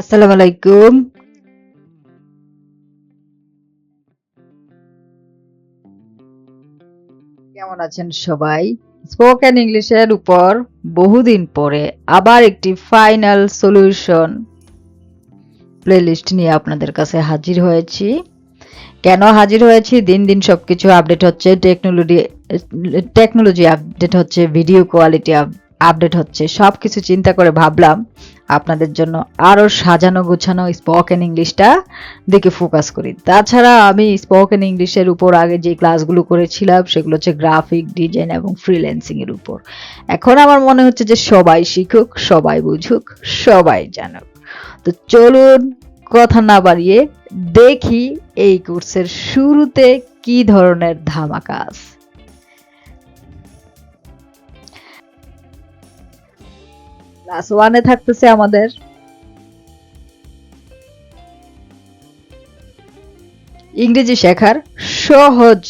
আসসালামু আলাইকুম। কেমন আছেন সবাই? স্পোকেন ইংলিশের উপর বহুদিন পরে আবার একটি ফাইনাল সলিউশন প্লেলিস্ট নিয়ে আপনাদের কাছে হাজির হয়েছি। কেন হাজির হয়েছি? দিন দিন সবকিছু আপডেট হচ্ছে, টেকনোলজি আপডেট হচ্ছে, ভিডিও কোয়ালিটি আপডেট হচ্ছে। সবকিছু চিন্তা করে ভাবলাম আপনাদের জন্য আরো সাজানো গোছানো স্পোকেন ইংলিশটা দিকে ফোকাস করি। তাছাড়া আমি স্পোকেন ইংলিশের উপর আগে যে ক্লাসগুলো করেছিলাম সেগুলো হচ্ছে গ্রাফিক ডিজাইন এবং ফ্রিল্যান্সিং এর উপর। এখন আমার মনে হচ্ছে যে সবাই শিখুক, সবাই বুঝুক, সবাই জানুক। তো চলুন কথা না বাড়িয়ে দেখি এই কোর্সের শুরুতে কি ধরনের ধামাকা আছে। ক্লাস 1 এ থাকতেছে আমাদের ইংরেজি শেখার সহজ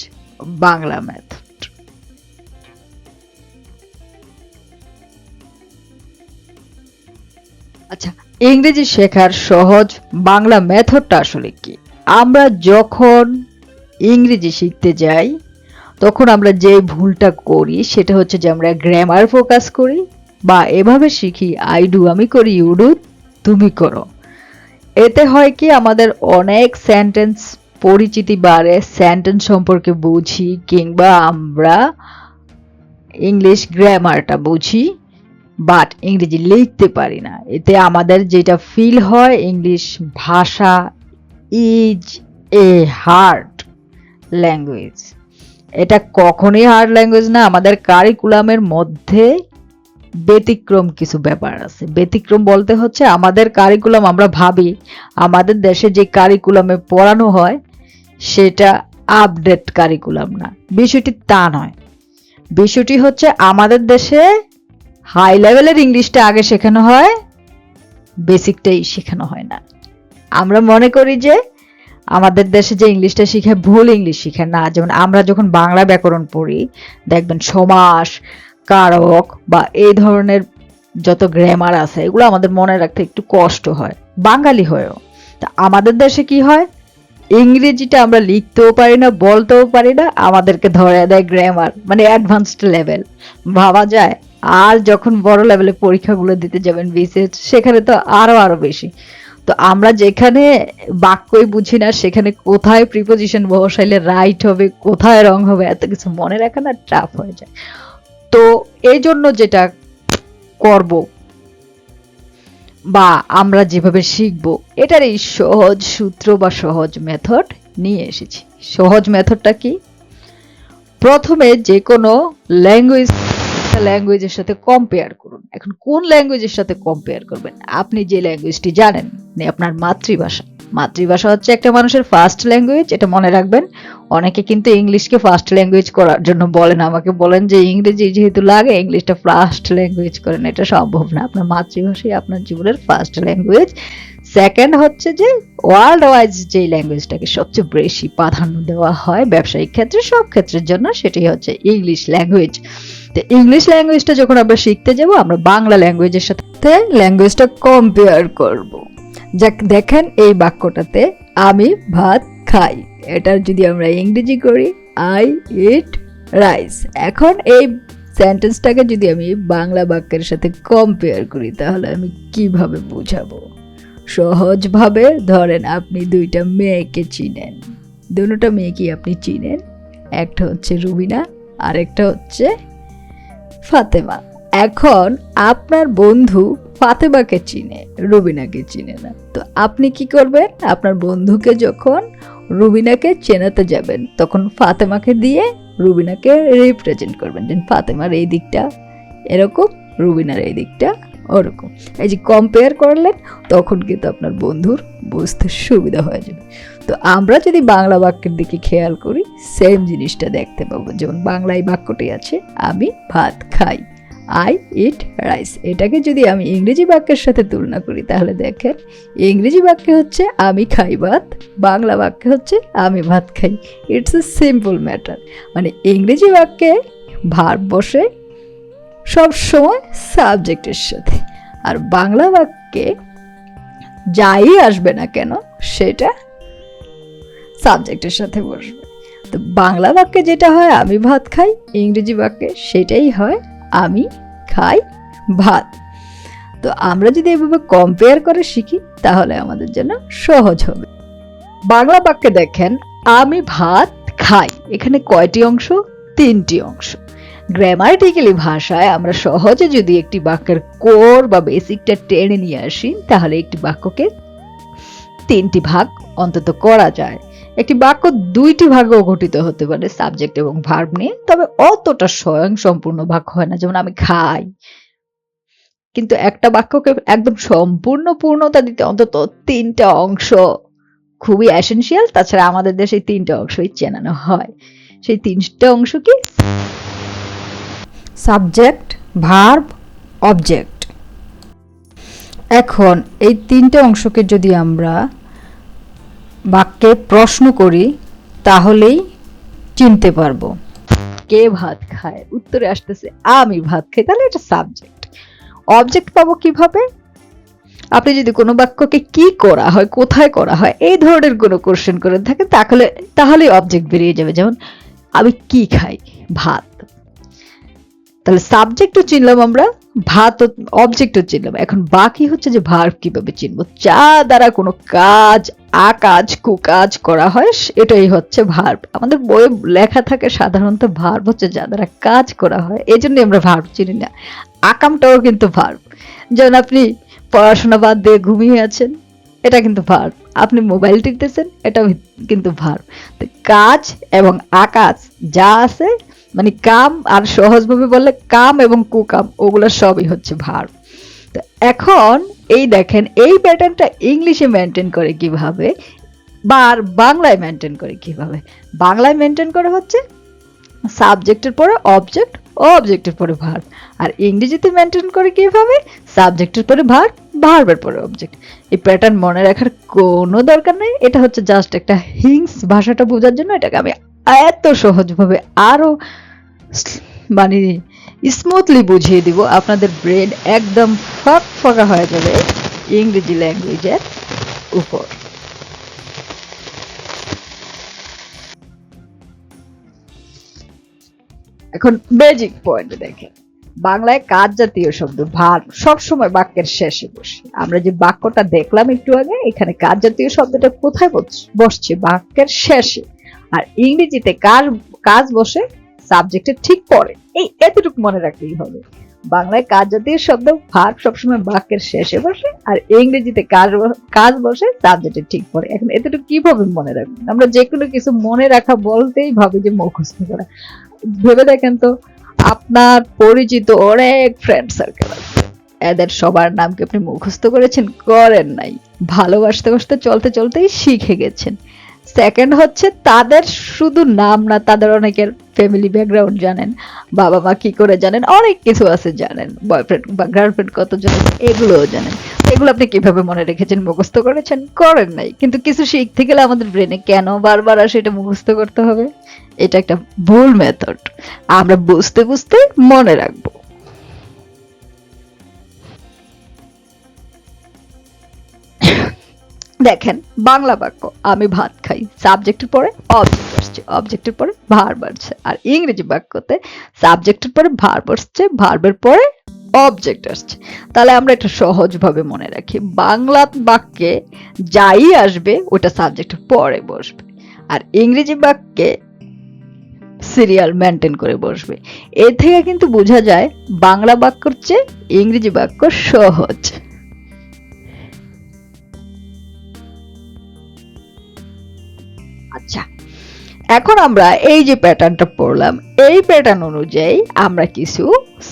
বাংলা মেথড। আচ্ছা, ইংরেজি শেখার সহজ বাংলা মেথডটা আসলে কি? আমরা যখন ইংরেজি শিখতে যাই তখন আমরা যে ভুলটা করি সেটা হচ্ছে যে আমরা গ্রামার ফোকাস করি, বা এভাবে শিখি আই ডু আমি করি, ইউ ডু তুমি করো। এতে হয় কি আমাদের অনেক সেন্টেন্স পরিচিতি বাড়ে, সেন্টেন্স সম্পর্কে বুঝি, কিংবা আমরা ইংলিশ গ্রামারটা বুঝি, বাট ইংরেজি লিখতে পারি না। এতে আমাদের যেটা ফিল হয়, ইংলিশ ভাষা ইজ এ হার্ড ল্যাঙ্গুয়েজ। এটা কখনোই হার্ড ল্যাঙ্গুয়েজ না। আমাদের কারিকুলামের মধ্যে ব্যতিক্রম কিছু ব্যাপার আছে। ব্যতিক্রম বলতে হচ্ছে আমাদের কারিকুলাম, আমরা ভাবি আমাদের দেশে যে কারিকুলামে পড়ানো হয় সেটা আপডেট কারিকুলাম না। বিষয়টি তা নয়। বিষয়টি হচ্ছে আমাদের দেশে হাই লেভেলের ইংলিশটা আগে শেখানো হয়, বেসিকটাই শেখানো হয় না। আমরা মনে করি যে আমাদের দেশে যে ইংলিশটা শিখে ভুল ইংলিশ শিখে না। যেমন আমরা যখন বাংলা ব্যাকরণ পড়ি দেখবেন সমাস, কারক বা এই ধরনের যত গ্রামার আছে এগুলো আমাদের মনে রাখতে একটু কষ্ট হয়, বাঙালি হয়েও। তা আমাদের দেশে কি হয়, ইংরেজিটা আমরা লিখতেও পারি না, বলতেও পারি না, আমাদেরকে ধরে দেয় গ্রামার, মানে অ্যাডভান্সড লেভেল ভাবা যায়। আর যখন বড় লেভেলে পরীক্ষাগুলো দিতে যাবেন বিসিএস, সেখানে তো আরো বেশি। তো আমরা যেখানে বাক্যই বুঝি না সেখানে কোথায় প্রিপোজিশন বসাইলে রাইট হবে, কোথায় রং হবে, এত কিছু মনে রাখা না টাফ হয়ে যায়। তো এই জন্য যেটা করব বা আমরা যেভাবে শিখব, এটার এই সহজ সূত্র বা সহজ মেথড নিয়ে এসেছি। সহজ মেথডটা কি? প্রথমে যে কোনো ল্যাঙ্গুয়েজের সাথে কম্পেয়ার করুন। এখন কোন ল্যাঙ্গুয়েজের সাথে কম্পেয়ার করবেন? আপনি যে ল্যাঙ্গুয়েজটি জানেন, মানে আপনার মাতৃভাষা। মাতৃভাষা হচ্ছে একটা মানুষের ফার্স্ট ল্যাঙ্গুয়েজ, এটা মনে রাখবেন। অনেকে কিন্তু ইংলিশকে ফার্স্ট ল্যাঙ্গুয়েজ করার জন্য বলেন, আমাকে বলেন যে ইংরেজি যেহেতু লাগে ইংলিশটা ফার্স্ট ল্যাঙ্গুয়েজ করেন। এটা সম্ভব না। আপনার মাতৃভাষাই আপনার জীবনের ফার্স্ট ল্যাঙ্গুয়েজ। সেকেন্ড হচ্ছে যে ওয়ার্ল্ড ওয়াইজ যে ল্যাঙ্গুয়েজটাকে সবচেয়ে বেশি প্রাধান্য দেওয়া হয় ব্যবসায়িক ক্ষেত্রে, সব ক্ষেত্রের জন্য, সেটাই হচ্ছে ইংলিশ ল্যাঙ্গুয়েজ। তো ইংলিশ ল্যাঙ্গুয়েজটা যখন আমরা শিখতে যাব, আমরা বাংলা ল্যাঙ্গুয়েজের সাথে ল্যাঙ্গুয়েজটা কম্পেয়ার করব। দেখেন এই বাক্যটাতে আমি ভাত খাই, এটার যদি আমরা ইংরেজি করি আই ইট রাইস। এখন এই সেন্টেন্সটাকে যদি আমি বাংলা বাক্যের সাথে কম্পেয়ার করি তাহলে আমি কিভাবে বুঝাবো? সহজভাবে ধরেন আপনি দুইটা মেয়েকে চিনেন, দুটো মেয়েকে আপনি চিনেন। একটা হচ্ছে রুবিনা আর একটা হচ্ছে ফাতেমা। এখন আপনার বন্ধু ফাতেমাকে চিনে, রুবিনাকে চিনে না। তো আপনি কি করবেন? আপনার বন্ধুকে যখন রুবিনাকে চেনাতে যাবেন তখন ফাতেমাকে দিয়ে রুবিনাকে রিপ্রেজেন্ট করবেন, যে ফাতেমার এই দিকটা এরকম, রুবিনার এই দিকটা ওরকম। এই যে কম্পেয়ার করলেন, তখন কিন্তু আপনার বন্ধুর বুঝতে সুবিধা হয়ে যাবে। তো আমরা যদি বাংলা বাক্যের দিকে খেয়াল করি, সেম জিনিসটা দেখতে পাবো। যেমন বাংলায় বাক্যটি আছে আমি ভাত খাই, আই ইট রাইস। এটাকে যদি আমি ইংরেজি বাক্যের সাথে তুলনা করি তাহলে দেখেন ইংরেজি বাক্যে হচ্ছে আমি খাই ভাত, বাংলা বাক্যে হচ্ছে আমি ভাত খাই। It's a simple matter. মানে ইংরেজি বাক্যে ভার্ব বসে সব সময় সাবজেক্টের সাথে, আর বাংলা বাক্যে যাই আসবে না কেন সেটা সাবজেক্টের সাথে বসবে। তো বাংলা বাক্যে যেটা হয় আমি ভাত খাই, ইংরেজি বাক্যে সেটাই হয় আমি খাই ভাত। তো আমরা যদি এভাবে কম্পেয়ার করে শিখি তাহলে আমাদের জন্য সহজ হবে। বাংলা বাক্যে দেখেন আমি ভাত খাই, এখানে কয়টি অংশ? 3টি অংশ। গ্রামাটিক্যালি ভাষায় আমরা সহজে যদি একটি বাক্যের কোর বা বেসিকটা টেনে নিয়ে আসি তাহলে একটি বাক্যকে 3টি ভাগ অন্তত করা যায়। একটি বাক্য 2টি ভাগও গঠিত হতে পারে সাবজেক্ট এবং ভার্ব নিয়ে, তবে অতটা স্বয়ং সম্পূর্ণ বাক্য হয় না। যেমন আমি খাই, কিন্তু একটা বাক্যকে একদম সম্পূর্ণ পূর্ণতা দিতে অন্তত 3টা অংশ খুবই এসেনশিয়াল। তাছাড়া আমাদের দেশে 3টা অংশই চেনানো হয়। সেই 3টা অংশ কি? Subject, verb, object. এখন এই 3টে অংশকে যদি আমরা বাক্যে প্রশ্ন করি তাহলেই চিনতে পারবো। কে ভাত খায়? উত্তরে আসতেছে আমি ভাত খাই, তাহলে এটা সাবজেক্ট। অবজেক্ট পাবো কিভাবে? আপনি যদি কোনো বাক্যকে কি করা হয়, কোথায় করা হয়, এই ধরনের কোনো কোশ্চেন করে থাকেন তাহলে অবজেক্ট বেরিয়ে যাবে। যেমন আমি কি খাই? ভাত। তাহলে সাবজেক্টও চিনলাম আমরা, ভাত অবজেক্টও চিনলাম। এখন বাকি হচ্ছে যে ভার্ব কিভাবে চিনবো। যা দ্বারা কোনো কাজ, আকাজ, কুকাজ করা হয় এটাই হচ্ছে ভার্ব। আমাদের বইয়ে লেখা থাকে সাধারণত ভার্ব হচ্ছে যা দ্বারা কাজ করা হয়, এই জন্য আমরা ভার্ব চিনি না। আকামটাও কিন্তু ভার্ব। যেমন আপনি পড়াশোনা বাদ দিয়ে ঘুমিয়ে আছেন, এটা কিন্তু ভার্ব। আপনি মোবাইল টিপতেছেন, এটাও কিন্তু ভার্ব। তো কাজ এবং আকাজ যা আছে, মানে কাম, আর সহজভাবে বললে কাম এবং কুকাম, ওগুলো সবই হচ্ছে ভার্ব। তো এখন এই দেখেন এই প্যাটার্নটা ইংলিশে মেনটেন করে কিভাবে, আর বাংলায় মেনটেন করে কিভাবে। বাংলায় মেনটেন করে হচ্ছে সাবজেক্টের পরে অবজেক্ট, অবজেক্টের পরে ভার্ব। আর ইংরেজিতে মেনটেন করে কিভাবে? সাবজেক্টের পরে ভার্ব, ভার্বের পরে অবজেক্ট। এই প্যাটার্ন মনে রাখার কোনো দরকার নেই, এটা হচ্ছে জাস্ট একটা হিংস ভাষাটা বোঝার জন্য এটাকে আমি এত সহজভাবে আরো মানে স্মুথলি বুঝিয়ে দিব, আপনাদের ব্রেন একদম ফাঁকা হয়ে যাবে ইংরেজি ল্যাঙ্গুয়েজের উপর। এখন বেজিক পয়েন্ট দেখেন, বাংলায় কাজ জাতীয় শব্দ ভার্ব সবসময় বাক্যের শেষে বসে। আমরা যে বাক্যটা দেখলাম একটু আগে, এখানে কাজ জাতীয় শব্দটা কোথায় বসছে? বাক্যের শেষে। আর ইংরেজিতে কাজ বসে সাবজেক্টের ঠিক পরে। এই এতটুকু মনে রাখলেই হবে। বাংলায় কাজ জাতীয় শব্দ ভার্ব সবসময় বাক্যের শেষে বসে, আর ইংরেজিতে কাজ বসে সাবজেক্টের ঠিক পরে। এখন এতটুকু কিভাবে মনে রাখবেন? আমরা যে কোনো কিছু মনে রাখা বলতেই ভাবি যে মুখস্থ করা। ভেবে দেখেন তো, আপনার পরিচিত অনেক ফ্রেন্ড সার্কেল আছে, এদের সবার নাম কি আপনি মুখস্থ করেছেন? করেন নাই। ভালোবাসতে বাসতে চলতে চলতেই শিখে গেছেন। সেকেন্ড হচ্ছে তাদের শুধু নাম না, তাদের অনেকের ফ্যামিলি ব্যাকগ্রাউন্ড জানেন, বাবা মা কি করে জানেন, অনেক কিছু আছে জানেন, বয়ফ্রেন্ড বা গার্লফ্রেন্ড কতজন, এগুলোও জানেন। এগুলো আপনি কিভাবে মনে রেখেছেন? মুখস্থ করেছেন? করেন নাই। কিন্তু কিছু শিখতে গেলে আমাদের ব্রেনে কেন বারবার আসে এটা মুখস্থ করতে হবে? এটা একটা ভুল মেথড। আমরা বুঝতে বুঝতে মনে রাখবো। দেখেন বাংলা বাক্য আমি ভাত খাই, সাবজেক্টের পরে অবজেক্ট আসছে, অবজেক্টের পরে ভার্ব আসছে। আর ইংরেজি বাক্যতে সাবজেক্টের পরে ভার্ব আসছে, ভার্বের পরে অবজেক্ট আসছে। তাহলে আমরা এটা সহজভাবে মনে রাখি, বাংলা বাক্যে যাই আসবে ওটা সাবজেক্টের পরে বসবে, আর ইংরেজি বাক্যে সিরিয়াল মেনটেন করে বসবে। এর থেকে কিন্তু বোঝা যায় বাংলা বাক্যর চেয়ে ইংরেজি বাক্য সহজ। আচ্ছা, এখন আমরা এই যে প্যাটার্নটা পড়লাম, এই প্যাটার্ন অনুযায়ী আমরা কিছু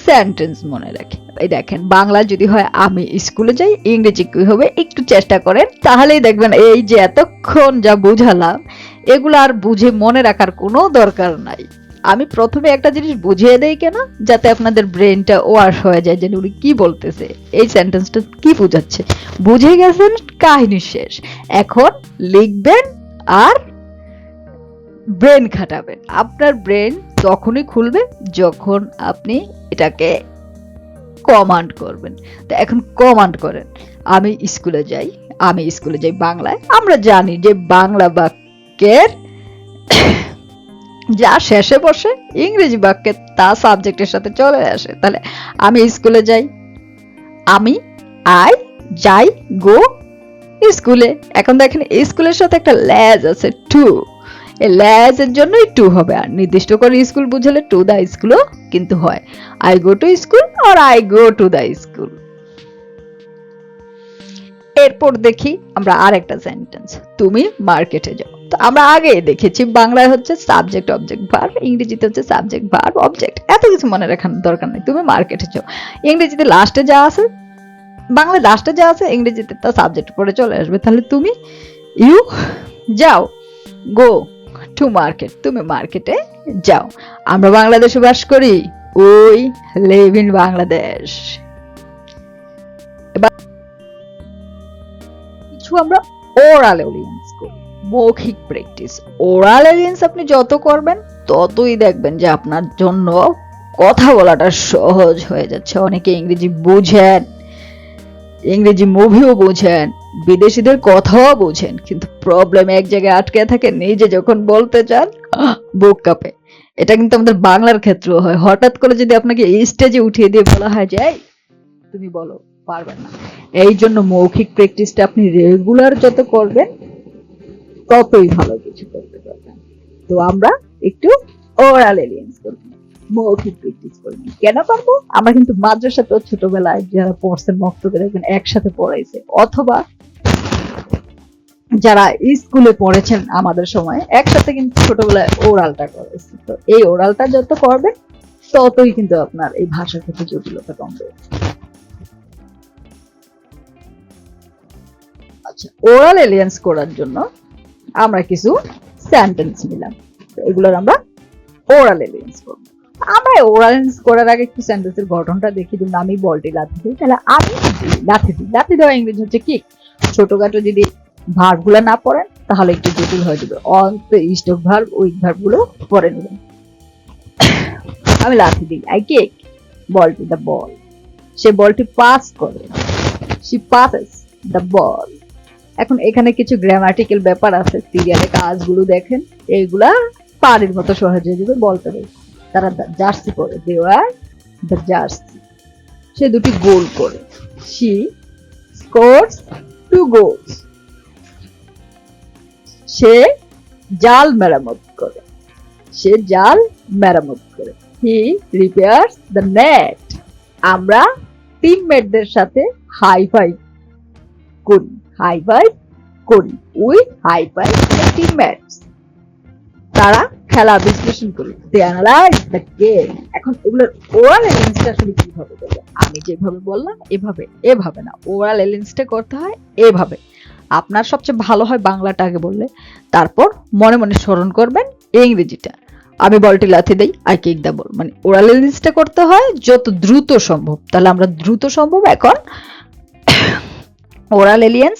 সেন্টেন্স মনে রাখি। এই দেখেন বাংলা যদি হয় আমি স্কুলে যাই, ইংরেজি কি হবে একটু চেষ্টা করেন, তাহলেই দেখবেন এই যে এতক্ষণ যা বুঝালাম এগুলো আর বুঝে মনে রাখার কোনো দরকার নাই। আমি প্রথমে একটা জিনিস বুঝিয়ে দেই কেন, যাতে আপনাদের ব্রেনটা ওয়াশ হয়ে যায় যে উনি কি বলতেছে, এই সেন্টেন্সটা কি বোঝাচ্ছে। বুঝে গেছেন, কাহিনী শেষ। এখন লিখবেন আর ব্রেন খাটাবেন। আপনার ব্রেন তখনই খুলবে যখন আপনি এটাকে কমান্ড করবেন। তো এখন কমান্ড করেন, আমি স্কুলে যাই, আমি স্কুলে যাই বাংলায়। আমরা জানি যে বাংলা বাক্যের যা শেষে বসে ইংরেজি বাক্যে তা সাবজেক্টের সাথে চলে আসে। তাহলে আমি স্কুলে যাই, আমি আই যাই গো স্কুলে। এখন দেখেন স্কুলের সাথে একটা ল্যাজ আছে টু, এই ল্যাজের জন্যই টু হবে। আর নির্দিষ্ট করে স্কুল বুঝালে টু দা স্কুলও কিন্তু হয়। আই গো টু স্কুল আর I go to the school. এরপর দেখি আমরা আরেকটা সেন্টেন্স, তুমি মার্কেটে যাও। তো আমরা আগে দেখেছি বাংলায় হচ্ছে সাবজেক্ট অবজেক্ট ভার্ব, ইংরেজিতে হচ্ছে সাবজেক্ট ভার্ব অবজেক্ট। এত কিছু মনে রাখার দরকার নেই। তুমি মার্কেটে যাও, ইংরেজিতে লাস্টে যা আছে, বাংলায় লাস্টে যা আছে ইংরেজিতে তা সাবজেক্ট পরে চলে আসবে। তাহলে তুমি ইউ যাও, গো টু মার্কেট, তুমি মার্কেটে যাও। আমরা বাংলাদেশে বাস করি, উই লিভ ইন বাংলাদেশ। এবার কিছু আমরা ওরাল এলিয়েন্স করি, মৌখিক প্র্যাকটিস। ওরাল এলিয়েন্স আপনি যত করবেন ততই দেখবেন যে আপনার জন্য কথা বলাটা সহজ হয়ে যাচ্ছে। অনেকে ইংরেজি বুঝেন, ইংরেজি মুভিও বোঝেন, বিদেশিদের কথাও বোঝেন, কিন্তু প্রবলেম এক জায়গায় আটকে থাকে, নিজে যখন বলতে চান বুক কাঁপে। এটা কিন্তু আমাদের বাংলার ক্ষেত্রেও হয়। হঠাৎ করে যদি আপনাকে এই স্টেজে উঠিয়ে দিয়ে বলা হয় যে এই তুমি বলো, পারবেন না। এই জন্য মৌখিক প্র্যাকটিসটা আপনি রেগুলার যত করবেন ততই ভালো কিছু করতে পারবেন। তো আমরা একটু ওরাল এলিয়েন্স করব, মৌখিক প্র্যাকটিস করব। কেন পারবো? আমরা কিন্তু মাদ্রাসাতে ছোটবেলায় যারা পড়ছেন মক্তবে দেখবেন একসাথে পড়াইছে, অথবা যারা স্কুলে পড়েছেন আমাদের সময় একসাথে কিন্তু ছোটবেলায় ওরালটা করেছে। তো এই ওরালটা যত করবেন ততই কিন্তু আপনার এই ভাষার ক্ষেত্রে জটিলতা কমবে। আচ্ছা, ওরাল এলিয়েন্স করার জন্য আমরা কিছু সেন্টেন্স নিলাম, এগুলোর আমরা ওরাল এলিয়েন্স করব। আমরা ওরাল এলিয়েন্স করার আগে একটু সেন্টেন্সের গঠনটা দেখি। যেমন আমি বলটি লাথি দিই, তাহলে আমি লাথি দিই। লাথি দেওয়া ইংরেজি হচ্ছে কিক। ছোটখাটো যদি ভার্ব গুলা না পড়েন তাহলে একটু জটিল হয়ে যাবে। অন্ত স্টক ভার্ব, উইক ভার্ব গুলো পড়ে নেবেন। আমি লাথি দিই, আই কিক বলটি দ্য বল। সে বলটি পাস করে, শি পাসেস দ্য বল। এখন এখানে কিছু গ্রামাটিক্যাল ব্যাপার আছে, সিরিয়ালে কাজগুলো দেখেন, এইগুলা পানির মতো সহজে যাবে বলতে হবে। তারা জার্সি পরে, দে ওয়্যার দ্য জার্সি। সে দুটি গোল করে, শি স্কোরস 2 গোলস। সে জাল মেরামত করে, সে জাল মেরামত করে, হি রিপেয়ার্স দ্য নেট। আমরা টিমমেটদের সাথে হাই ফাইভ করি, হাই ফাইভ করি, we high five the teammates. তারা খেলা বিশ্লেষণ করে, দে অ্যানালাইজ দ্য গেম। এখন এগুলোর ওরাল এলিয়েন্সটা আসলে কিভাবে করবে? আমি যেভাবে বললাম এভাবে, এভাবে না। ওরাল এলিয়েন্সটা করতে হয় এভাবে। আপনার সবচেয়ে ভালো হয় বাংলাটা আগে বললে, তারপর মনে মনে স্মরণ করবেন ইংরেজিটা। আমি বলটি লাথি দেই, আই কিক দ্য বল। মানে ওরাল এলিয়েন্সটা করতে হয় যত দ্রুত সম্ভব। তাহলে আমরা দ্রুত সম্ভব এখন ওরাল এলিয়েন্স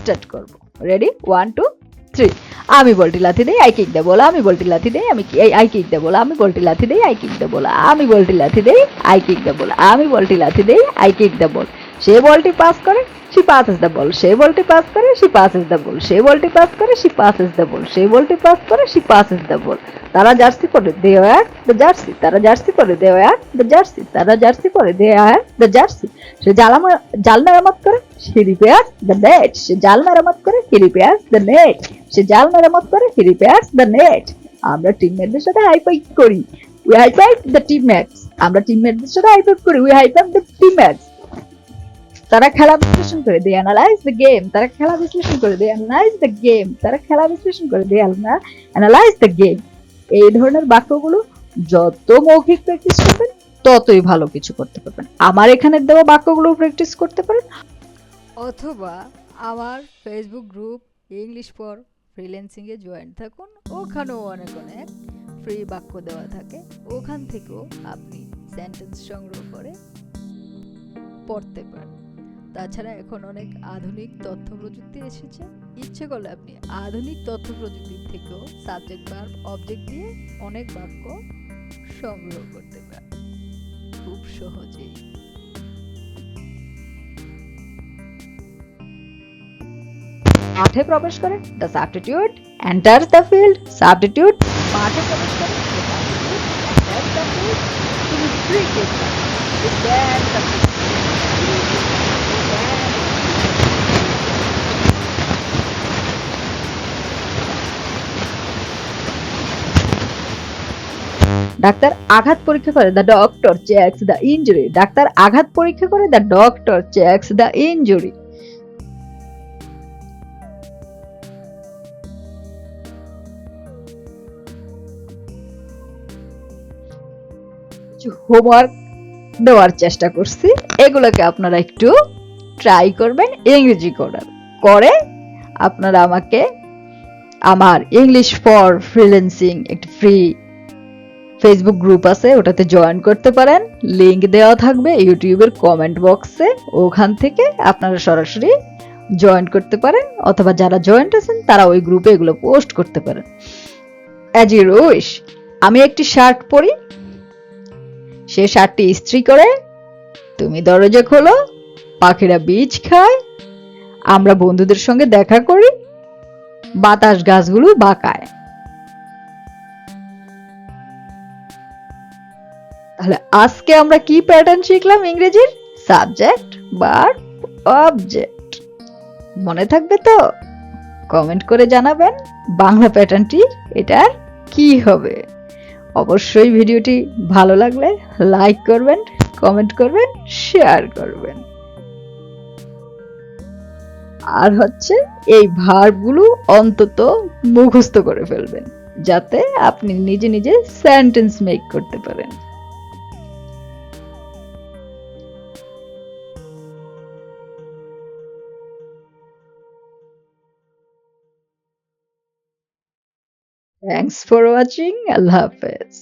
স্টার্ট করব। রেডি, 1 2 3। আমি বলটি লাথি দেই, আই কিক দ্য বল। আমি বলটি লাথি দেই, আমি আই কিক দ্য বল। আমি বলটি লাথি দেই, আই কিক দ্য বল। আমি বলটি লাথি দেই, আই কিক দ্য বল। আমি বলটি লাথি দেই, আই কিক দ্য বল। সে বলটি পাস করে, she passes the ball. সে বলটি পাস করে, she passes the ball. সে বলটি পাস করে, she passes the ball. সে বলটি পাস করে, she passes the ball. তারা জার্সি পরে, they wear the jersey. তারা জার্সি পরে, they wear the jersey. তারা জার্সি পরে, they wear the jersey. সে জাল মেরামত করে, she repairs the net. সে জাল মেরামত করে, he repairs the net. সে জাল মেরামত করে, he repairs the net. আমরা টিমমেটদের সাথে হাই ফাইভ করি, we high five the teammates. আমরা টিমমেটদের সাথে হাই ফাইভ করি, we high five the teammates. তারা খেলা বিশ্লেষণ করে, দে অ্যানালাইজ দ্য গেম। তারা খেলা বিশ্লেষণ করে, দে অ্যানালাইজ দ্য গেম। তারা খেলা বিশ্লেষণ করে, দে অ্যানালাইজ দ্য গেম। এই ধরনের বাক্যগুলো যত মৌখিক প্র্যাকটিস করবেন ততই ভালো কিছু করতে পারবেন। আমার এখানে দেওয়া বাক্যগুলো প্র্যাকটিস করতে পারেন, অথবা আমার Facebook group English for freelancing A join থাকুন। ওখানেও অনেক অনেক ফ্রি বাক্য দেওয়া থাকে, ওখান থেকেও আপনি সেন্টেন্স সংগ্রহ করে পড়তে পারেন। তাছাড়া এখন অনেক আধুনিক তথ্য প্রযুক্তি এসেছে, ইচ্ছে করলে আপনি আধুনিক তথ্য প্রযুক্তির থেকেও সাবজেক্ট ভার্ব অবজেক্ট দিয়ে অনেক বাক্য সংগ্রহ করতে পারেন খুব সহজেই। মাঠে প্রবেশ করে, the substitute enters the field, substitute মাঠে প্রবেশ করে, the substitute enters the field. তিনি ক্রিকেট খেলেন, দ্য ডাক্তার আঘাত পরীক্ষা করে, the doctor checks the injury. Doctor আঘাত পরীক্ষা করে, the doctor checks the injury. Homework দেওয়ার চেষ্টা করছি, এগুলোকে আপনারা একটু ট্রাই করবেন ইংরেজি করার। করে আপনারা আমাকে আমার ইংলিশ ফর ফ্রিল্যান্সিং একটি ফ্রি ফেসবুক গ্রুপ আছে, ওটাতে জয়েন করতে পারেন। লিংক দেওয়া থাকবে ইউটিউবের কমেন্ট বক্সে, ওখান থেকে আপনারা সরাসরি জয়েন করতে পারেন, অথবা যারা জয়েন্ট আছেন তারা ওই গ্রুপে এগুলো পোস্ট করতে পারেন। As you wish. আমি একটি শার্ট পরি, সে শার্টটি ইস্ত্রি করে, তুমি দরজা খোলো, পাখিরা বীজ খায়, আমরা বন্ধুদের সঙ্গে দেখা করি, বাতাস গাছগুলো বাঁকায়। তাহলে আজকে আমরা কি প্যাটার্ন শিখলাম ইংরেজির? Subject, verb, object. মনে থাকবে তো? কমেন্ট করে জানাবেন বাংলা প্যাটার্নটি এটার কি হবে। অবশ্যই ভিডিওটি ভালো লাগলে লাইক করবেন, কমেন্ট করবেন, শেয়ার করবেন। আর হচ্ছে এই ভার্বগুলো অন্তত মুখস্থ করে ফেলবেন, যাতে আপনি নিজে নিজে সেন্টেন্স মেক করতে পারেন। Thanks for watching. আল্লাহ হাফেজ।